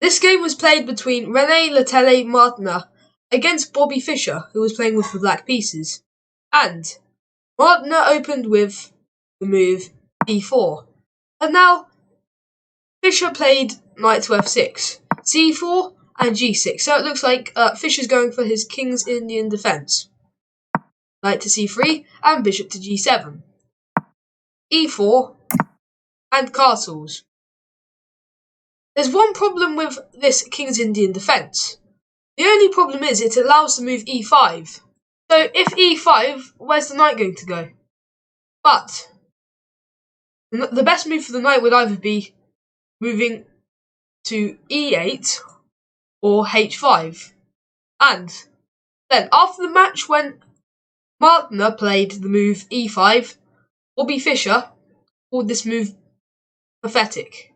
This game was played between René Letele Martner against Bobby Fischer, who was playing with the black pieces. And Martner opened with the move e4. And now Fischer played knight to f6, c4 and g6. So it looks like Fischer's going for his King's Indian defense. Knight to c3 and bishop to g7. e4 and castles. There's one problem with this King's Indian defense. The only problem is it allows the move e5. So if e5, where's the knight going to go? But the best move for the knight would either be moving to e8 or h5. And then after the match, when Martner played the move e5, Bobby Fischer called this move pathetic.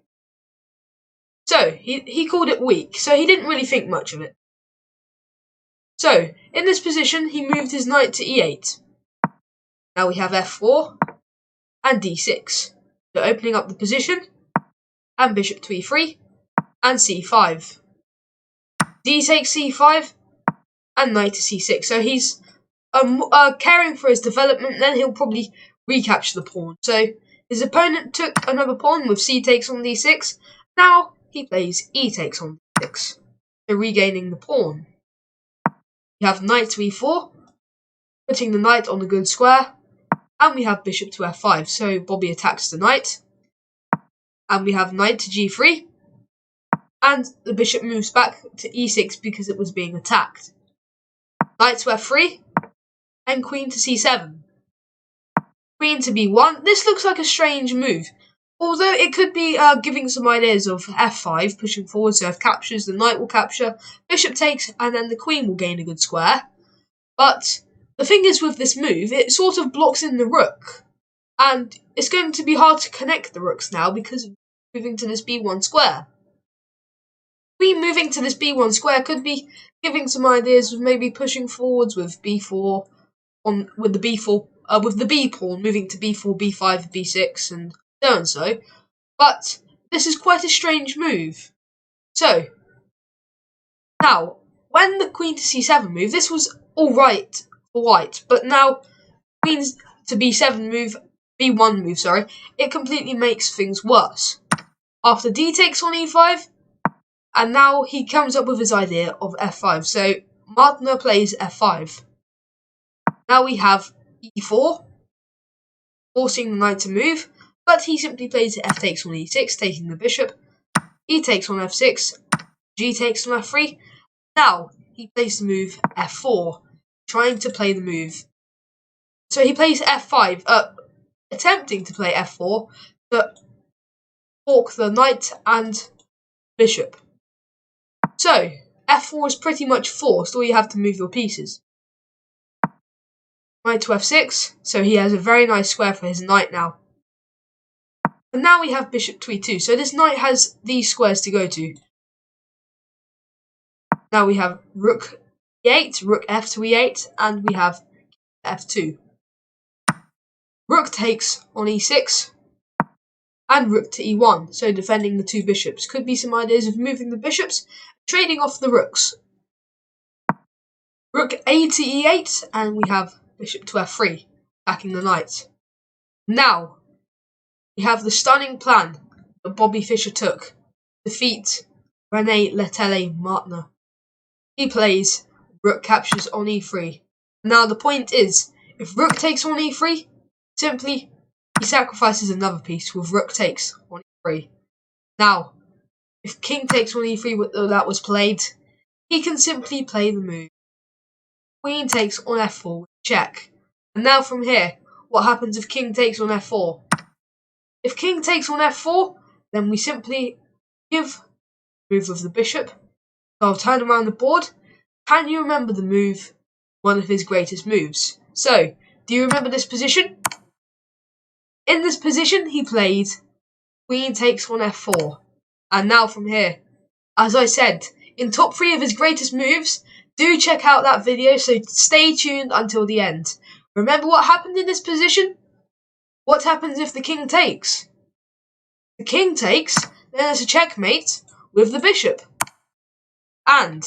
So he called it weak, so he didn't really think much of it. So in this position, he moved his knight to e8. Now we have f4 and d6. So opening up the position, and bishop to e3 and c5. D takes c5 and knight to c6. So he's caring for his development, then he'll probably recapture the pawn. So his opponent took another pawn with c takes on d6. Now he plays e takes on d6, so regaining the pawn. We have knight to e4, putting the knight on a good square, and we have bishop to f5, so Bobby attacks the knight. And we have knight to g3, and the bishop moves back to e6 because it was being attacked. Knight to f3, and queen to c7. Queen to b1. This looks like a strange move, although it could be giving some ideas of f5, pushing forward, so if captures, the knight will capture, bishop takes, and then the queen will gain a good square. But the thing is with this move, it sort of blocks in the rook, and it's going to be hard to connect the rooks now because of moving to this b1 square. Queen moving to this b1 square could be giving some ideas of maybe pushing forwards with b4 with the b pawn moving to b4, b5, b6, and so and so. But this is quite a strange move. So now, when the queen to c7 move, this was all right for white, but now queen to b7 move, b1 move, sorry, it completely makes things worse. After d takes on e5, and now he comes up with his idea of f5. So Martner plays f5. Now we have e4, forcing the knight to move, but he simply plays f takes on e6, taking the bishop. E takes on f6, g takes on f3. Now he plays the move f4, trying to play the move. So he plays f5, attempting to play f4, but fork the knight and bishop. So f4 is pretty much forced, or you have to move your pieces. Knight to f6, so he has a very nice square for his knight now. And now we have bishop to e2, so this knight has these squares to go to. Now we have rook e8, rook f to e8, and we have f2. Rook takes on e6, and rook to e1, so defending the two bishops. Could be some ideas of moving the bishops, trading off the rooks. Rook a to e8, and we have bishop to f3, attacking the knight. Now, we have the stunning plan that Bobby Fischer took to defeat René Letele Martner. He plays rook captures on e3. Now the point is, if rook takes on e3, simply he sacrifices another piece with rook takes on e3. Now, if king takes on e3 that was played, he can simply play the move. Queen takes on f4 with check. And now from here, what happens if king takes on f4? If king takes on f4, then we simply give the move of the bishop. So I'll turn around the board. Can you remember the move? One of his greatest moves. So, do you remember this position? In this position, he played queen takes on f4. And now from here, as I said, in top 3 of his greatest moves, do check out that video, so stay tuned until the end. Remember what happened in this position? What happens if the king takes? The king takes, then there's a checkmate with the bishop. And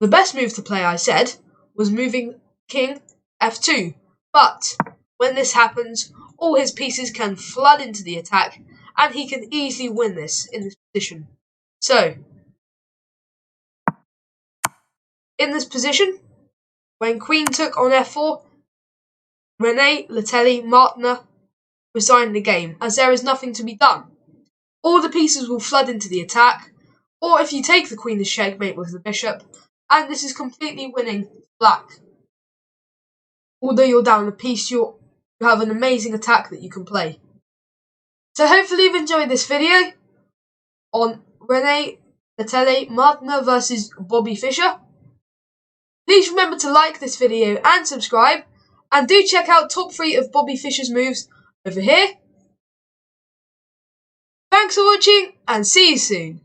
the best move to play, I said, was moving king f2. But when this happens, all his pieces can flood into the attack, and he can easily win this in this position. So, in this position, when queen took on f4, René Letellier Martiner resigned the game, as there is nothing to be done. All the pieces will flood into the attack, or if you take the queen, the checkmate with the bishop, and this is completely winning black. Although you're down a piece, you have an amazing attack that you can play. So hopefully you've enjoyed this video on René Letellier Martiner versus Bobby Fischer. Please remember to like this video and subscribe, and do check out top 3 of Bobby Fischer's moves over here. Thanks for watching, and see you soon.